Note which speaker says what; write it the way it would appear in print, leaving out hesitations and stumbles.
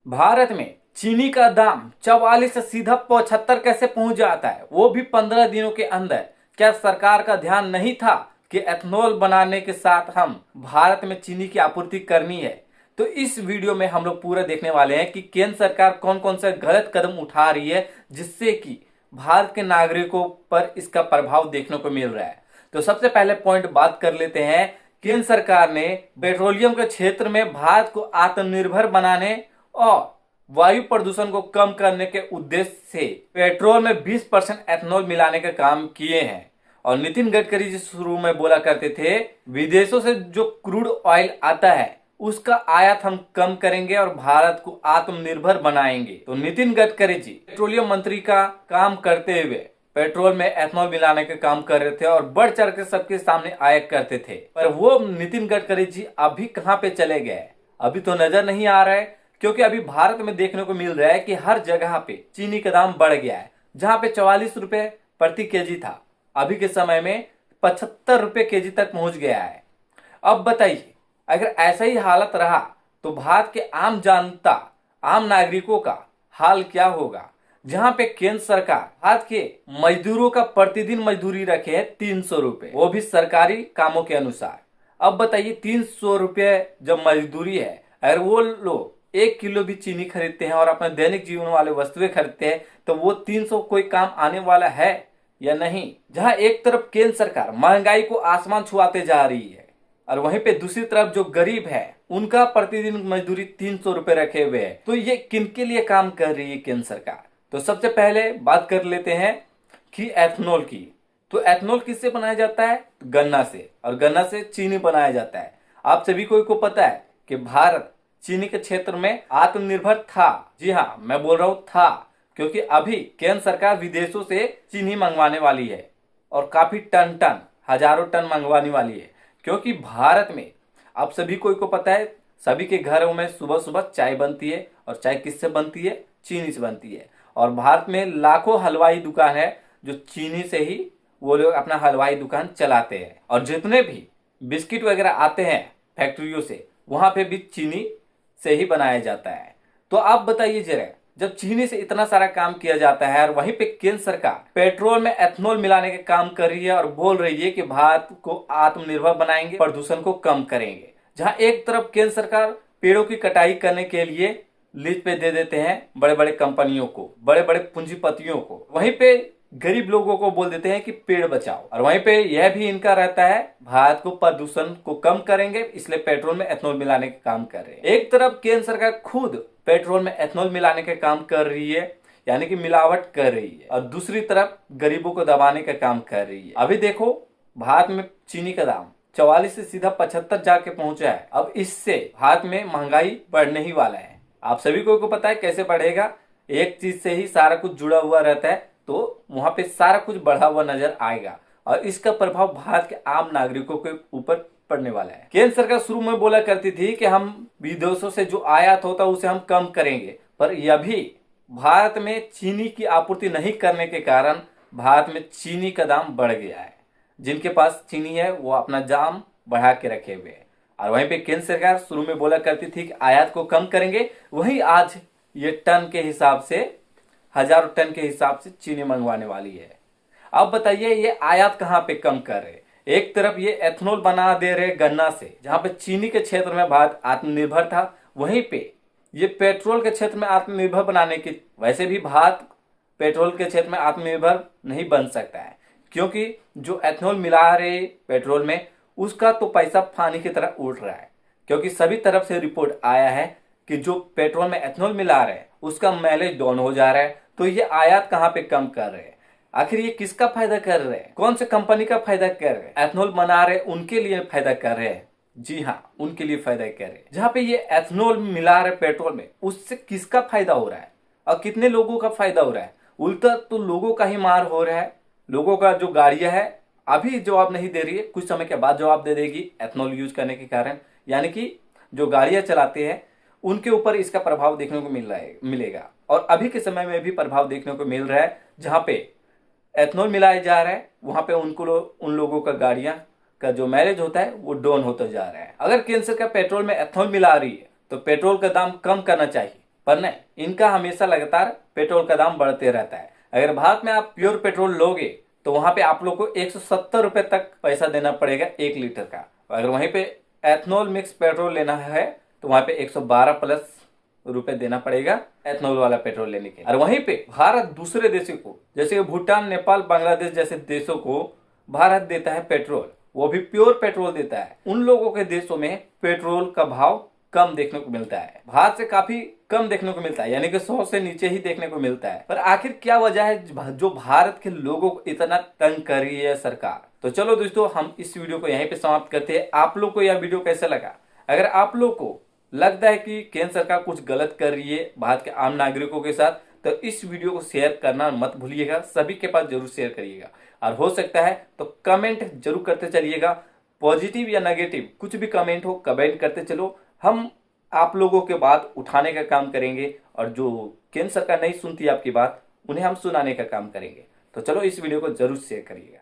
Speaker 1: भारत में चीनी का दाम 44 से सीधा 75 कैसे पहुंच जाता है, वो भी 15 दिनों के अंदर। क्या सरकार का ध्यान नहीं था कि एथेनॉल बनाने के साथ हम भारत में चीनी की आपूर्ति करनी है? तो इस वीडियो में हम लोग पूरा देखने वाले हैं कि केंद्र सरकार कौन कौन से गलत कदम उठा रही है जिससे कि भारत के नागरिकों पर इसका प्रभाव देखने को मिल रहा है। तो सबसे पहले पॉइंट बात कर लेते हैं। केंद्र सरकार ने पेट्रोलियम के क्षेत्र में भारत को आत्मनिर्भर बनाने और वायु प्रदूषण को कम करने के उद्देश्य से पेट्रोल में 20% एथेनॉल मिलाने का काम किए हैं। और नितिन गडकरी जी शुरू में बोला करते थे, विदेशों से जो क्रूड ऑयल आता है उसका आयात हम कम करेंगे और भारत को आत्मनिर्भर बनाएंगे। तो नितिन गडकरी जी पेट्रोलियम मंत्री का काम करते हुए पेट्रोल में एथेनॉल मिलाने का काम कर रहे थे और बढ़ चढ़ के सबके सामने आया करते थे। पर वो नितिन गडकरी जी अभी कहां पे चले गए? अभी तो नजर नहीं आ रहा है, क्योंकि अभी भारत में देखने को मिल रहा है कि हर जगह पे चीनी का दाम बढ़ गया है। जहां पे 44 रुपए प्रति केजी था, अभी के समय में 75 रुपए केजी तक पहुंच गया है। अब बताइए, अगर ऐसा ही हालत रहा तो भारत के आम जनता, आम नागरिकों का हाल क्या होगा? जहां पे केंद्र सरकार भारत के मजदूरों का प्रतिदिन मजदूरी रखे है 300 रुपए, वो भी सरकारी कामों के अनुसार। अब बताइए, 300 रुपये जब मजदूरी है, अगर वो लोग 1 किलो भी चीनी खरीदते हैं और अपने दैनिक जीवन वाले वस्तुएं खरीदते हैं, तो वो 300 कोई काम आने वाला है या नहीं? जहां एक तरफ केंद्र सरकार महंगाई को आसमान छुआते जा रही है और वहीं पे दूसरी तरफ जो गरीब है उनका प्रतिदिन मजदूरी 300 रुपए रखे हुए है, तो ये किनके लिए काम कर रही है केंद्र सरकार? तो सबसे पहले बात कर लेते हैं कि एथेनॉल की। तो एथेनॉल किससे बनाया जाता है? गन्ना से, और गन्ना से चीनी बनाया जाता है। आप सभी को पता है कि भारत चीनी के क्षेत्र में आत्मनिर्भर था। जी हाँ, मैं बोल रहा हूं था, क्योंकि अभी केंद्र सरकार विदेशों से चीनी मंगवाने वाली है और काफी टन हजारों टन मंगवाने वाली है। क्योंकि भारत में आप सभी को पता है, सभी के घरों में सुबह सुबह चाय बनती है, और चाय किससे बनती है? चीनी से बनती है। और भारत में लाखों हलवाई दुकान है जो चीनी से ही वो लोग अपना हलवाई दुकान चलाते हैं। और जितने भी बिस्किट वगैरह आते हैं फैक्ट्रियों से, वहां पे भी चीनी से ही बनाया जाता है। तो आप बताइए जरा, जब चीनी से इतना सारा काम किया जाता है और वहीं पे केंद्र सरकार पेट्रोल में एथेनॉल मिलाने का काम कर रही है और बोल रही है कि भारत को आत्मनिर्भर बनाएंगे, प्रदूषण को कम करेंगे। जहां एक तरफ केंद्र सरकार पेड़ों की कटाई करने के लिए लीज पे दे देते हैं बड़े बड़े कंपनियों को, बड़े बड़े पूंजीपतियों को, वहीं पे गरीब लोगों को बोल देते हैं कि पेड़ बचाओ। और वहीं पे यह भी इनका रहता है, भारत को प्रदूषण को कम करेंगे, इसलिए पेट्रोल में एथेनॉल मिलाने का काम कर रहे हैं। एक तरफ केंद्र सरकार खुद पेट्रोल में एथेनॉल मिलाने का काम कर रही है, यानी कि मिलावट कर रही है, और दूसरी तरफ गरीबों को दबाने का काम कर रही है। अभी देखो, भारत में चीनी का दाम 44 से सीधा 75 जाके पहुंचा है। अब इससे भारत में महंगाई बढ़ने ही वाला है। आप सभी को पता है कैसे बढ़ेगा? एक चीज से ही सारा कुछ जुड़ा हुआ रहता है, तो वहां पे सारा कुछ बढ़ा हुआ नजर आएगा और इसका प्रभाव भारत के आम नागरिकों के ऊपर पड़ने वाला है। केंद्र सरकार शुरू में बोला करती थी कि हम विदेशों से जो आयात होता है उसे हम कम करेंगे, पर यह भी भारत में चीनी की आपूर्ति नहीं करने के कारण भारत में चीनी का दाम बढ़ गया है। जिनके पास चीनी है वो अपना दाम बढ़ा के रखे हुए है। और वहीं पे केंद्र सरकार शुरू में बोला करती थी कि आयात को कम करेंगे, वहीं आज ये टन के हिसाब से, हजारों टन के हिसाब से चीनी मंगवाने वाली है। अब बताइए, ये आयात कहां पे कम कर रहे? एक तरफ ये एथेनॉल बना दे रहे गन्ना से, जहां पे चीनी के क्षेत्र में भारत आत्मनिर्भर था, वहीं पे ये पेट्रोल के क्षेत्र में आत्मनिर्भर बनाने की, वैसे भी भारत पेट्रोल के क्षेत्र में आत्मनिर्भर नहीं बन सकता है, क्योंकि जो एथेनॉल मिला रहे पेट्रोल में उसका तो पैसा पानी की तरह उड़ रहा है। क्योंकि सभी तरफ से रिपोर्ट आया है कि जो पेट्रोल में एथेनॉल मिला रहे हैं उसका माइलेज डाउन हो जा रहा है। तो ये आयात कहां पे कम कर रहे हैं? आखिर ये किसका फायदा कर रहे हैं? कौन से कंपनी का फायदा कर रहे हैं? एथेनॉल बना रहे उनके लिए फायदा कर रहे हैं। जी हाँ, उनके लिए फायदा कर रहे हैं। जहां पे ये एथेनॉल मिला रहे पेट्रोल में, उससे किसका फायदा हो रहा है और कितने लोगों का फायदा हो रहा है? उल्टा तो लोगों का ही मार हो रहा है। लोगों का जो गाड़ियां है अभी जवाब नहीं दे रही है, कुछ समय के बाद जवाब दे देगी एथेनॉल यूज करने के कारण। यानी कि जो गाड़ियां चलाते हैं उनके ऊपर इसका प्रभाव देखने को मिलेगा। और अभी के समय में भी प्रभाव देखने को मिल रहा है। जहां पे एथेनॉल मिलाया जा रहा है वहां पे उन लोगों का गाड़ियां का जो माइलेज होता है वो डाउन होता जा रहा है। अगर केंद्र सरकार पेट्रोल में एथेनॉल मिला रही है तो पेट्रोल का दाम कम करना चाहिए, पर नहीं, इनका हमेशा लगातार पेट्रोल का दाम बढ़ते रहता है। अगर भारत में आप प्योर पेट्रोल लोगे तो वहां पे आप लोग को 170 रुपए तक पैसा देना पड़ेगा 1 लीटर का। अगर वहीं पे एथनॉल मिक्स पेट्रोल लेना है तो वहां पे 112 प्लस रुपए देना पड़ेगा एथनॉल वाला पेट्रोल लेने के। और वहीं पे भारत दूसरे देशों को, जैसे भूटान, नेपाल, बांग्लादेश जैसे देशों को भारत देता है पेट्रोल, वो भी प्योर पेट्रोल देता है। उन लोगों के देशों में पेट्रोल का भाव कम देखने को मिलता है, भारत से काफी कम देखने को मिलता है, यानी कि 100 से नीचे ही देखने को मिलता है। पर आखिर क्या वजह है जो भारत के लोगों को इतना तंग कर रही है सरकार? तो चलो दोस्तों, हम इस वीडियो को यहीं पे समाप्त करते हैं। आप लोग को यह वीडियो कैसा लगा? अगर आप लोग को लगता है कि केंद्र सरकार कुछ गलत कर रही है भारत के आम नागरिकों के साथ, तो इस वीडियो को शेयर करना मत भूलिएगा, सभी के पास जरूर शेयर करिएगा। और हो सकता है तो कमेंट जरूर करते चलिएगा, पॉजिटिव या नेगेटिव कुछ भी कमेंट हो कमेंट करते चलो। हम आप लोगों के बात उठाने का काम करेंगे और जो केंद्र सरकार नहीं सुनती आपकी बात, उन्हें हम सुनाने का काम करेंगे। तो चलो इस वीडियो को जरूर शेयर करिएगा।